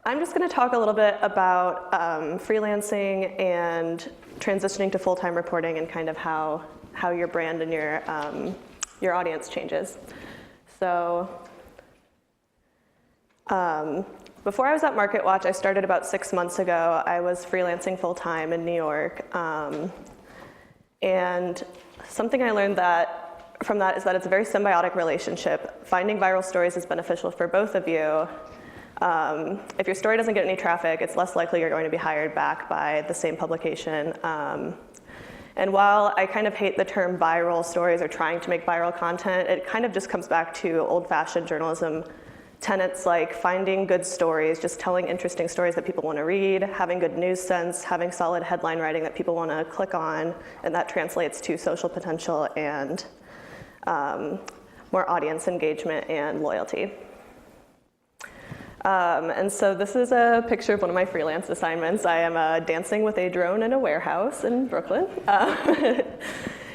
I'm just going to talk a little bit about freelancing and transitioning to full-time reporting and kind of how your brand and your audience changes. So before I was at MarketWatch, I started about 6 months ago. I was freelancing full-time in New York. And something I learned from that is that it's a very symbiotic relationship. Finding viral stories is beneficial for both of you. If your story doesn't get any traffic, it's less likely you're going to be hired back by the same publication. And while I kind of hate the term viral stories or trying to make viral content, it kind of just comes back to old-fashioned journalism tenets like finding good stories, just telling interesting stories that people want to read, having good news sense, having solid headline writing that people want to click on, and that translates to social potential and more audience engagement and loyalty. And so this is a picture of one of my freelance assignments. I am dancing with a drone in a warehouse in Brooklyn.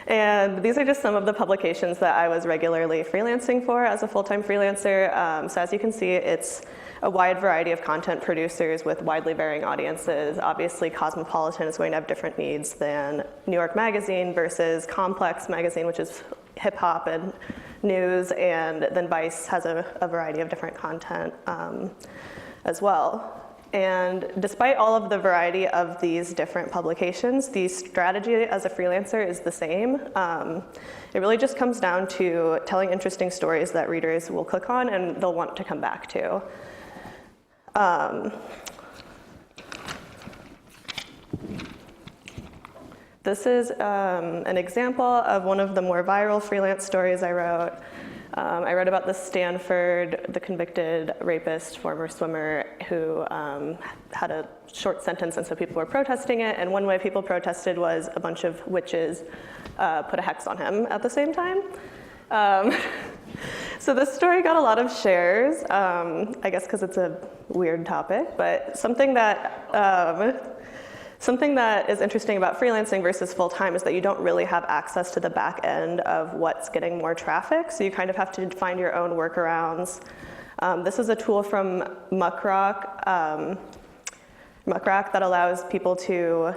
And these are just some of the publications that I was regularly freelancing for as a full-time freelancer. So as you can see, it's a wide variety of content producers with widely varying audiences. Obviously, Cosmopolitan is going to have different needs than New York Magazine versus Complex Magazine, which is hip hop and news, and then Vice has a variety of different content as well. And despite all of the variety of these different publications, the strategy as a freelancer is the same. It really just comes down to telling interesting stories that readers will click on and they'll want to come back to. This is an example of one of the more viral freelance stories I wrote. I wrote about the Stanford, the convicted rapist, former swimmer, who had a short sentence, and so people were protesting it. And one way people protested was a bunch of witches put a hex on him at the same time. So this story got a lot of shares, I guess because it's a weird topic, but something that is interesting about freelancing versus full-time is that you don't really have access to the back end of what's getting more traffic, so you kind of have to find your own workarounds. This is a tool from Muckrock that allows people to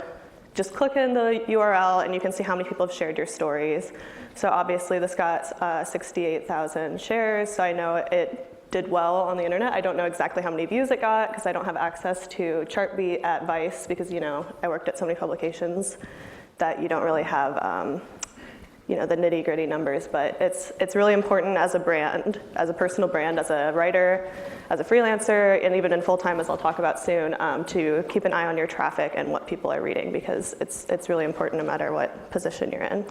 just click in the URL and you can see how many people have shared your stories. So obviously this got 68,000 shares, so I know it did well on the internet. I don't know exactly how many views it got because I don't have access to Chartbeat at Vice because, you know, I worked at so many publications that you don't really have, you know, the nitty-gritty numbers. But it's really important as a brand, as a personal brand, as a writer, as a freelancer, and even in full-time, as I'll talk about soon, to keep an eye on your traffic and what people are reading because it's really important no matter what position you're in.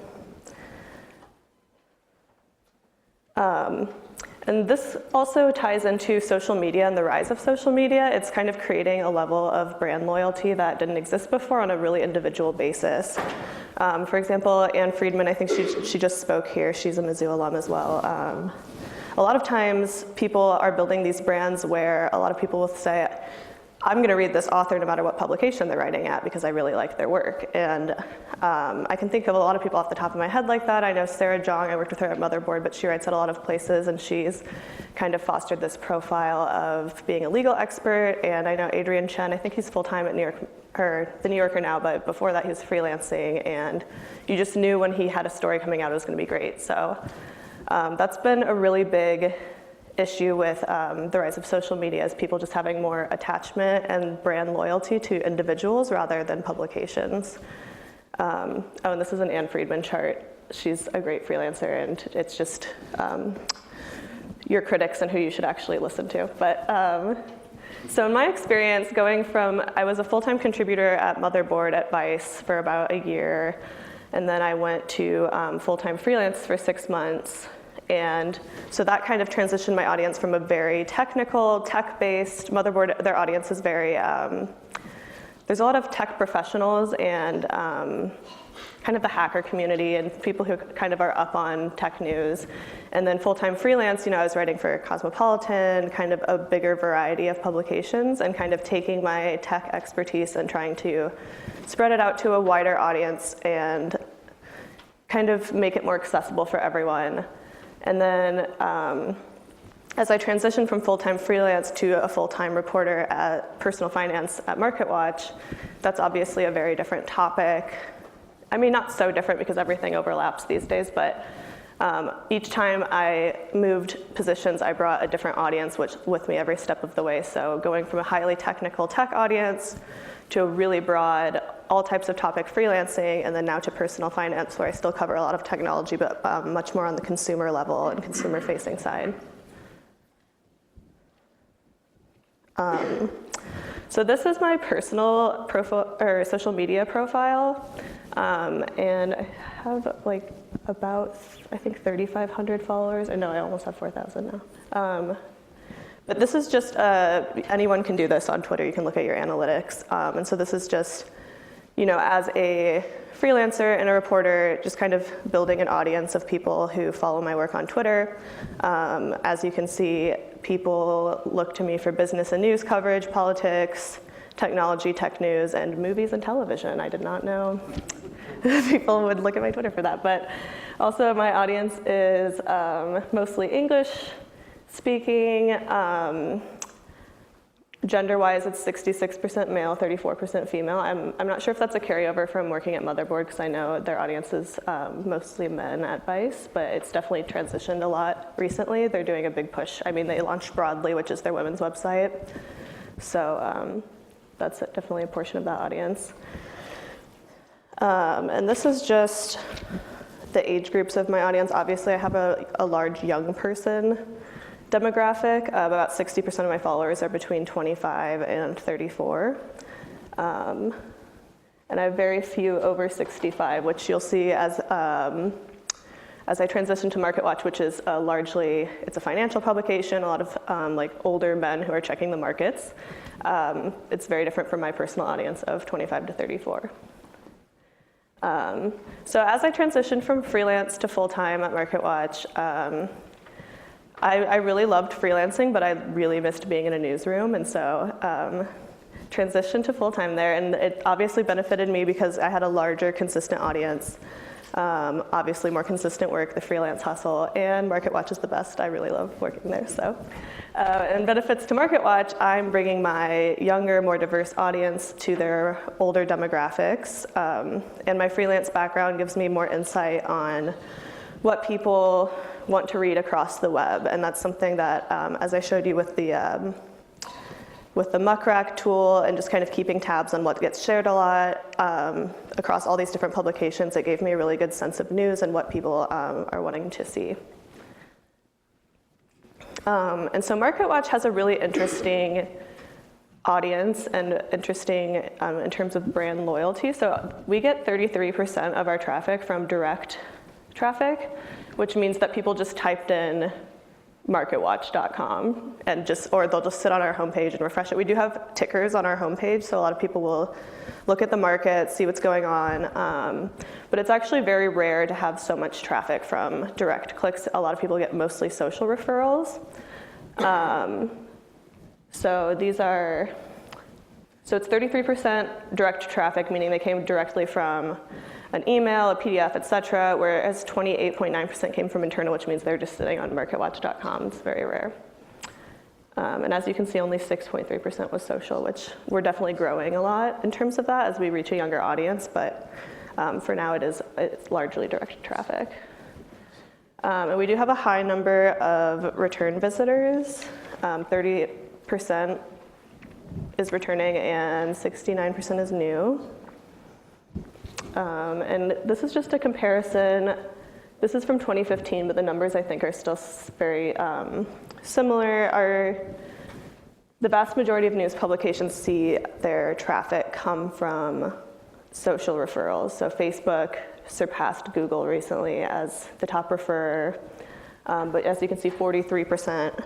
And this also ties into social media and the rise of social media. It's kind of creating a level of brand loyalty that didn't exist before on a really individual basis. For example, Anne Friedman, I think she just spoke here. She's a Mizzou alum as well. A lot of times people are building these brands where a lot of people will say, I'm going to read this author no matter what publication they're writing at because I really like their work. And I can think of a lot of people off the top of my head like that. I know Sarah Jong, I worked with her at Motherboard, but she writes at a lot of places and she's kind of fostered this profile of being a legal expert. And I know Adrian Chen, I think he's full-time at the New Yorker now, but before that he was freelancing, and you just knew when he had a story coming out it was going to be great. So that's been a really big issue with the rise of social media, is people just having more attachment and brand loyalty to individuals rather than publications. Oh, and this is an Anne Friedman chart. She's a great freelancer, and it's just your critics and who you should actually listen to. But so in my experience, going from, I was a full-time contributor at Motherboard at Vice for about a year, and then I went to full-time freelance for 6 months. And so that kind of transitioned my audience from a very technical, tech-based Motherboard. Their audience is very, there's a lot of tech professionals and kind of the hacker community and people who kind of are up on tech news. And then full-time freelance, you know, I was writing for Cosmopolitan, kind of a bigger variety of publications, and kind of taking my tech expertise and trying to spread it out to a wider audience and kind of make it more accessible for everyone. And then as I transitioned from full-time freelance to a full-time reporter at personal finance at MarketWatch, that's obviously a very different topic. I mean, not so different because everything overlaps these days, but each time I moved positions, I brought a different audience with me every step of the way. So going from a highly technical tech audience to a really broad, all types of topic freelancing, and then now to personal finance, where I still cover a lot of technology, but much more on the consumer level and consumer-facing side. So this is my personal profile or social media profile, and I have like about, I think, 3,500 followers. Or no, I almost have 4,000 now. But this is just, anyone can do this on Twitter. You can look at your analytics. And so this is just, you know, as a freelancer and a reporter, just kind of building an audience of people who follow my work on Twitter. As you can see, people look to me for business and news coverage, politics, technology, tech news, and movies and television. I did not know people would look at my Twitter for that. But also my audience is mostly English speaking. Gender-wise, it's 66% male, 34% female. I'm not sure if that's a carryover from working at Motherboard, because I know their audience is mostly men at Vice, but it's definitely transitioned a lot recently. They're doing a big push. I mean, they launched Broadly, which is their women's website. So that's definitely a portion of that audience. And this is just the age groups of my audience. Obviously, I have a large young person demographic. About 60% of my followers are between 25 and 34. And I have very few over 65, which you'll see as I transition to MarketWatch, which is largely, it's a financial publication, a lot of like older men who are checking the markets. It's very different from my personal audience of 25 to 34. So as I transitioned from freelance to full-time at MarketWatch, I really loved freelancing, but I really missed being in a newsroom, and so transitioned to full-time there, and it obviously benefited me because I had a larger, consistent audience, obviously more consistent work, the freelance hustle, and MarketWatch is the best. I really love working there, so. And benefits to MarketWatch, I'm bringing my younger, more diverse audience to their older demographics, and my freelance background gives me more insight on what people want to read across the web, and that's something that, as I showed you with the muck rack tool and just kind of keeping tabs on what gets shared a lot across all these different publications, it gave me a really good sense of news and what people are wanting to see. And so MarketWatch has a really interesting audience and interesting in terms of brand loyalty. So we get 33% of our traffic from direct traffic, which means that people just typed in marketwatch.com and or they'll just sit on our homepage and refresh it. We do have tickers on our homepage, so a lot of people will look at the market, see what's going on, but it's actually very rare to have so much traffic from direct clicks. A lot of people get mostly social referrals. So it's 33% direct traffic, meaning they came directly from an email, a PDF, et cetera, whereas 28.9% came from internal, which means they're just sitting on marketwatch.com. It's very rare. And as you can see, only 6.3% was social, which we're definitely growing a lot in terms of that as we reach a younger audience, but for now it's largely direct traffic. And we do have a high number of return visitors. 30% is returning and 69% is new. And this is just a comparison. This is from 2015, but the numbers I think are still very similar. The vast majority of news publications see their traffic come from social referrals. So Facebook surpassed Google recently as the top referrer. But as you can see, 43%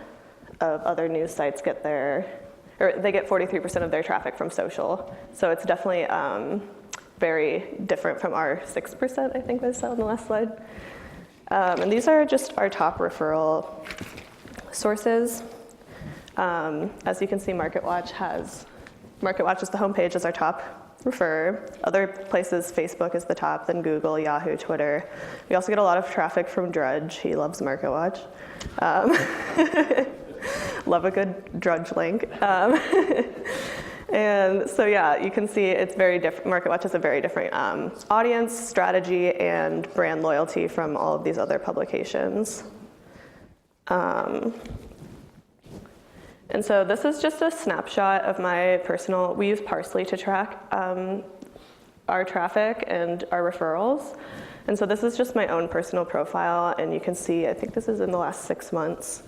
of other news sites get they get 43% of their traffic from social. So it's definitely very different from our 6%, I think I saw on the last slide. And these are just our top referral sources. As you can see, MarketWatch is the homepage as our top refer. Other places, Facebook is the top, then Google, Yahoo, Twitter. We also get a lot of traffic from Drudge. He loves MarketWatch. Love a good Drudge link. And so yeah, you can see it's very different. MarketWatch has a very different audience, strategy, and brand loyalty from all of these other publications. And so this is just a snapshot of my personal, we use Parsley to track our traffic and our referrals. And so this is just my own personal profile, and you can see, I think this is in the last 6 months,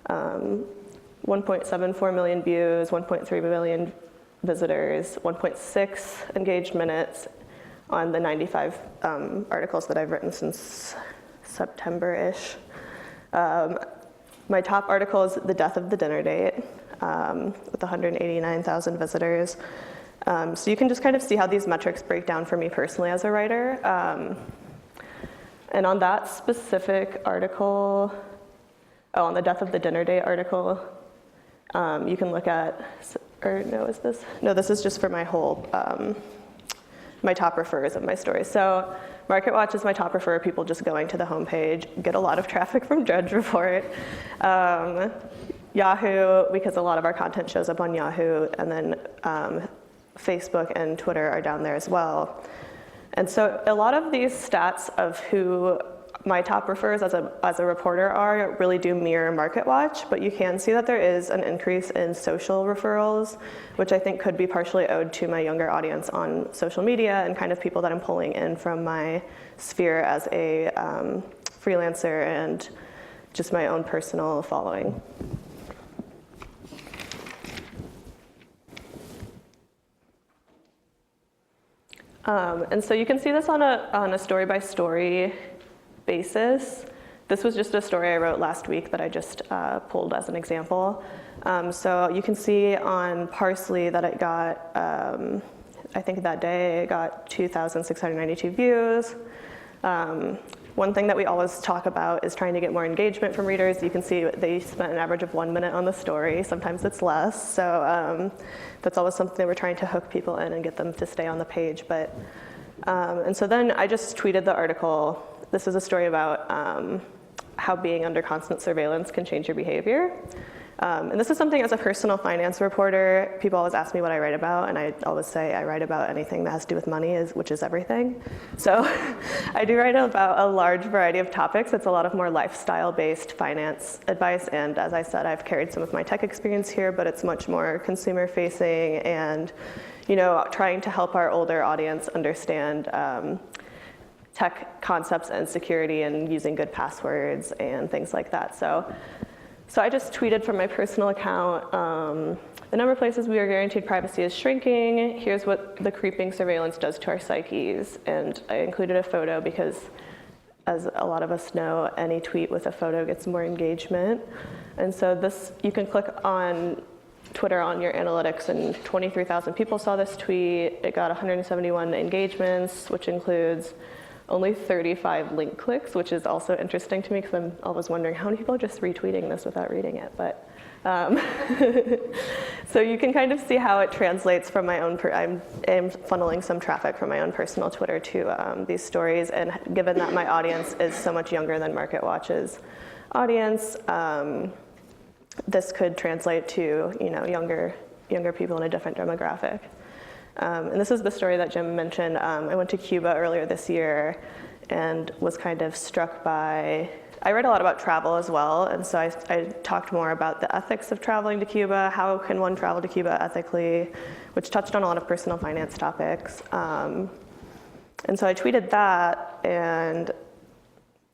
1.74 million views, 1.3 million visitors, 1.6 engaged minutes on the 95 articles that I've written since September-ish. My top article is The Death of the Dinner Date with 189,000 visitors. So you can just kind of see how these metrics break down for me personally as a writer. And on that specific article, on the Death of the Dinner Date article, you can look at, or no, is this? No, this is just for my whole, my top refers of my stories. So MarketWatch is my top refer, people just going to the homepage, get a lot of traffic from Drudge Report. Yahoo, because a lot of our content shows up on Yahoo, and then Facebook and Twitter are down there as well. And so a lot of these stats of who my top refers as a reporter are really do mirror MarketWatch, but you can see that there is an increase in social referrals, which I think could be partially owed to my younger audience on social media and kind of people that I'm pulling in from my sphere as a freelancer and just my own personal following. And so you can see this on a story-by-story basis. This was just a story I wrote last week that I just pulled as an example. So you can see on Parsley that it got, I think that day it got 2,692 views. One thing that we always talk about is trying to get more engagement from readers. You can see they spent an average of 1 minute on the story. Sometimes it's less. So that's always something we're trying to hook people in and get them to stay on the page. But and so then I just tweeted the article. This is a story about how being under constant surveillance can change your behavior. And this is something as a personal finance reporter, people always ask me what I write about, and I always say I write about anything that has to do with money, which is everything. So I do write about a large variety of topics. It's a lot of more lifestyle-based finance advice, and as I said, I've carried some of my tech experience here, but it's much more consumer-facing and, you know, trying to help our older audience understand tech concepts and security and using good passwords and things like that. So I just tweeted from my personal account, the number of places we are guaranteed privacy is shrinking. Here's what the creeping surveillance does to our psyches. And I included a photo because, as a lot of us know, any tweet with a photo gets more engagement. And so this, you can click on Twitter on your analytics, and 23,000 people saw this tweet. It got 171 engagements, which includes only 35 link clicks, which is also interesting to me because I'm always wondering how many people are just retweeting this without reading it. But so you can kind of see how it translates from my own, I'm funneling some traffic from my own personal Twitter to these stories. And given that my audience is so much younger than MarketWatch's audience, this could translate to, you know, younger people in a different demographic. And this is the story that Jim mentioned. I went to Cuba earlier this year and was kind of struck by, I read a lot about travel as well, and so I talked more about the ethics of traveling to Cuba, how can one travel to Cuba ethically, which touched on a lot of personal finance topics. And so I tweeted that, and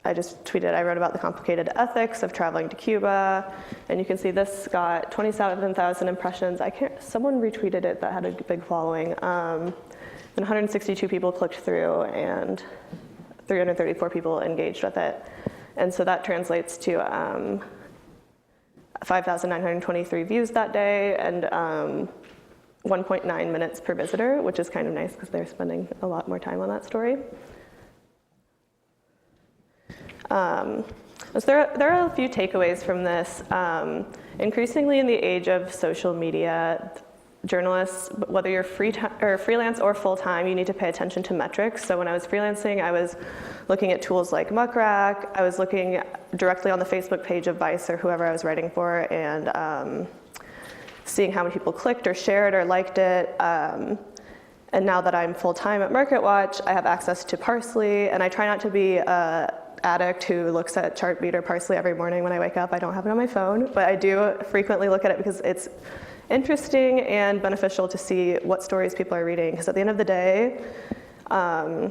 I just tweeted, I wrote about the complicated ethics of traveling to Cuba, and you can see this got 27,000 impressions. Someone retweeted it that had a big following, and 162 people clicked through, and 334 people engaged with it. And so that translates to 5,923 views that day, and 1.9 minutes per visitor, which is kind of nice because they're spending a lot more time on that story. So there are a few takeaways from this. Increasingly in the age of social media, journalists, whether you're freelance or full-time, you need to pay attention to metrics. So when I was freelancing, I was looking at tools like Muck Rack. I was looking directly on the Facebook page of Vice or whoever I was writing for, and seeing how many people clicked or shared or liked it. And now that I'm full-time at MarketWatch, I have access to Parsley, and I try not to be an addict who looks at Chartbeat or Parsley every morning when I wake up. I don't have it on my phone, but I do frequently look at it because it's interesting and beneficial to see what stories people are reading. Because at the end of the day, I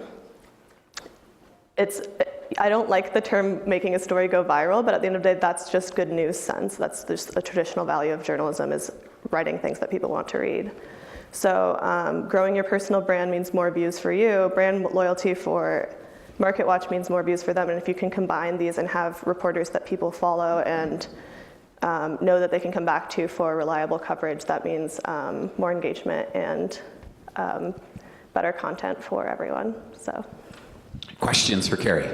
don't like the term making a story go viral, but at the end of the day, that's just good news sense. That's just a traditional value of journalism, is writing things that people want to read. So growing your personal brand means more views for you. Brand loyalty for MarketWatch means more views for them. And if you can combine these and have reporters that people follow and know that they can come back to for reliable coverage, that means more engagement and better content for everyone. So, questions for Kari?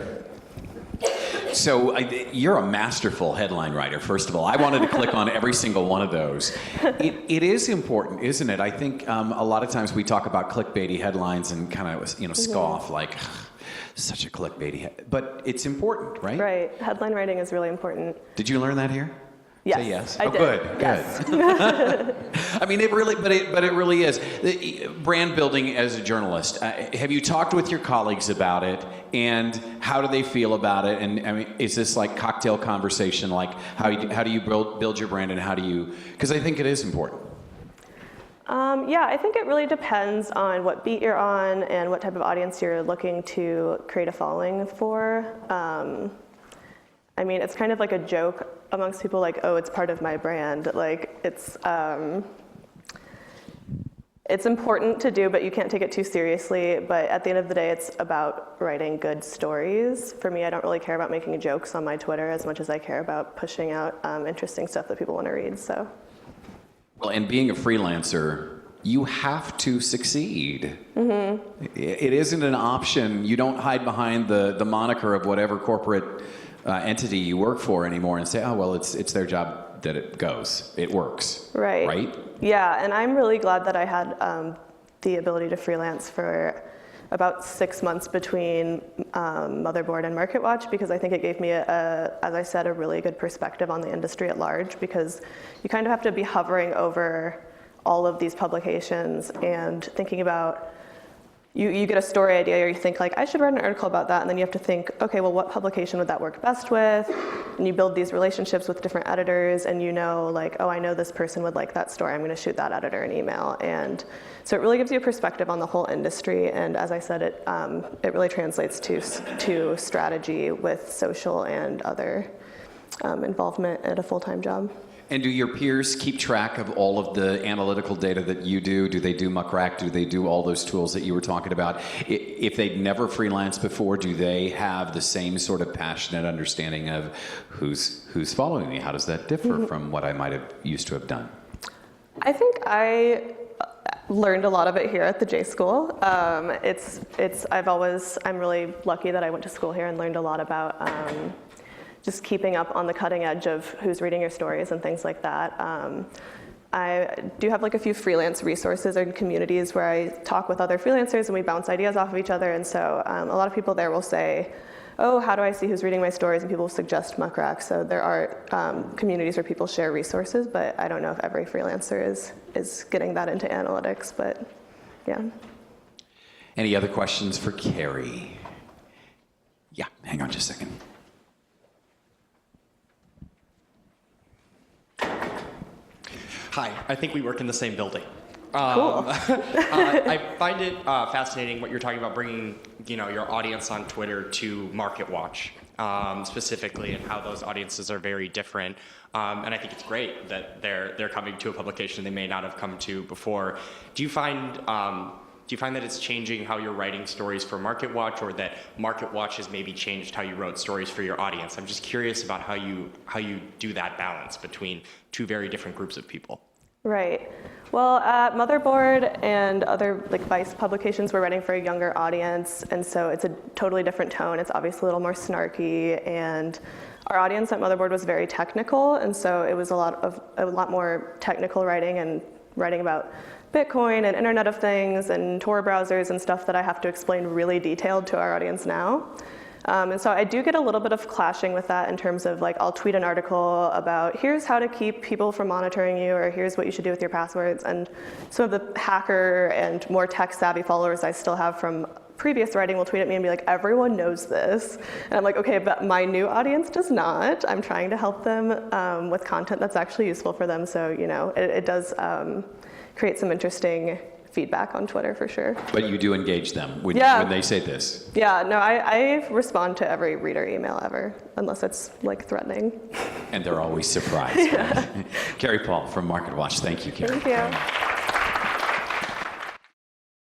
So you're a masterful headline writer, first of all. I wanted to click on every single one of those. It is important, isn't it? I think a lot of times we talk about clickbaity headlines and kind of scoff, like, such a clickbaity, but it's important, right? Right. Headline writing is really important. Did you learn that here? Yes. Say yes. I oh, did. Good. Yes. Good. I mean, it really, but it really is. Brand building as a journalist. Have you talked with your colleagues about it, and how do they feel about it? And I mean, is this like cocktail conversation? Like, how do you build your brand, and how do you? Because I think it is important. Yeah, I think it really depends on what beat you're on and what type of audience you're looking to create a following for. I mean, it's kind of like a joke amongst people, like, oh, it's part of my brand. Like, it's important to do, but you can't take it too seriously. But at the end of the day, it's about writing good stories. For me, I don't really care about making jokes on my Twitter as much as I care about pushing out interesting stuff that people want to read. So. Well, and being a freelancer, you have to succeed. Mm-hmm. It isn't an option. You don't hide behind the moniker of whatever corporate entity you work for anymore and say, oh, well, it's their job that it goes. It works. Right. Right? Yeah, and I'm really glad that I had the ability to freelance for about 6 months between Motherboard and MarketWatch, because I think it gave me, as I said, a really good perspective on the industry at large, because you kind of have to be hovering over all of these publications and thinking about, you get a story idea, or you think like, I should write an article about that, and then you have to think, okay, well, what publication would that work best with? And you build these relationships with different editors, and you know, like, oh, I know this person would like that story, I'm gonna shoot that editor an email. And so it really gives you a perspective on the whole industry, and as I said, it really translates to strategy with social and other involvement at a full-time job. And do your peers keep track of all of the analytical data that you do? Do they do Muck Rack? Do they do all those tools that you were talking about? If they'd never freelanced before, do they have the same sort of passionate understanding of who's following me? How does that differ from what I might have used to have done? I think I learned a lot of it here at the J School. I'm really lucky that I went to school here and learned a lot about just keeping up on the cutting edge of who's reading your stories and things like that. I do have like a few freelance resources and communities where I talk with other freelancers and we bounce ideas off of each other. And so a lot of people there will say, oh, how do I see who's reading my stories? And people will suggest Muck Rack. So there are communities where people share resources, but I don't know if every freelancer is getting that into analytics, but yeah. Any other questions for Kari? Yeah, hang on just a second. Hi, I think we work in the same building. Cool. I find it fascinating what you're talking about, bringing your audience on Twitter to MarketWatch specifically, and how those audiences are very different. And I think it's great that they're coming to a publication they may not have come to before. Do you find that it's changing how you're writing stories for MarketWatch, or that MarketWatch has maybe changed how you wrote stories for your audience? I'm just curious about how you do that balance between two very different groups of people. Right. Well, at Motherboard and other like Vice publications, we're writing for a younger audience, and so it's a totally different tone. It's obviously a little more snarky, and our audience at Motherboard was very technical, and so it was a lot more technical writing and writing about Bitcoin and Internet of Things and Tor browsers and stuff that I have to explain really detailed to our audience now. And so I do get a little bit of clashing with that in terms of like, I'll tweet an article about here's how to keep people from monitoring you, or here's what you should do with your passwords. And some of the hacker and more tech savvy followers I still have from previous writing will tweet at me and be like, everyone knows this. And I'm like, okay, but my new audience does not. I'm trying to help them with content that's actually useful for them. So, you know, it does create some interesting feedback on Twitter for sure. But you do engage them when they say this. Yeah, no, I respond to every reader email ever, unless it's like threatening. And they're always surprised. Kari Paul from MarketWatch. Thank you, Kari. Thank you.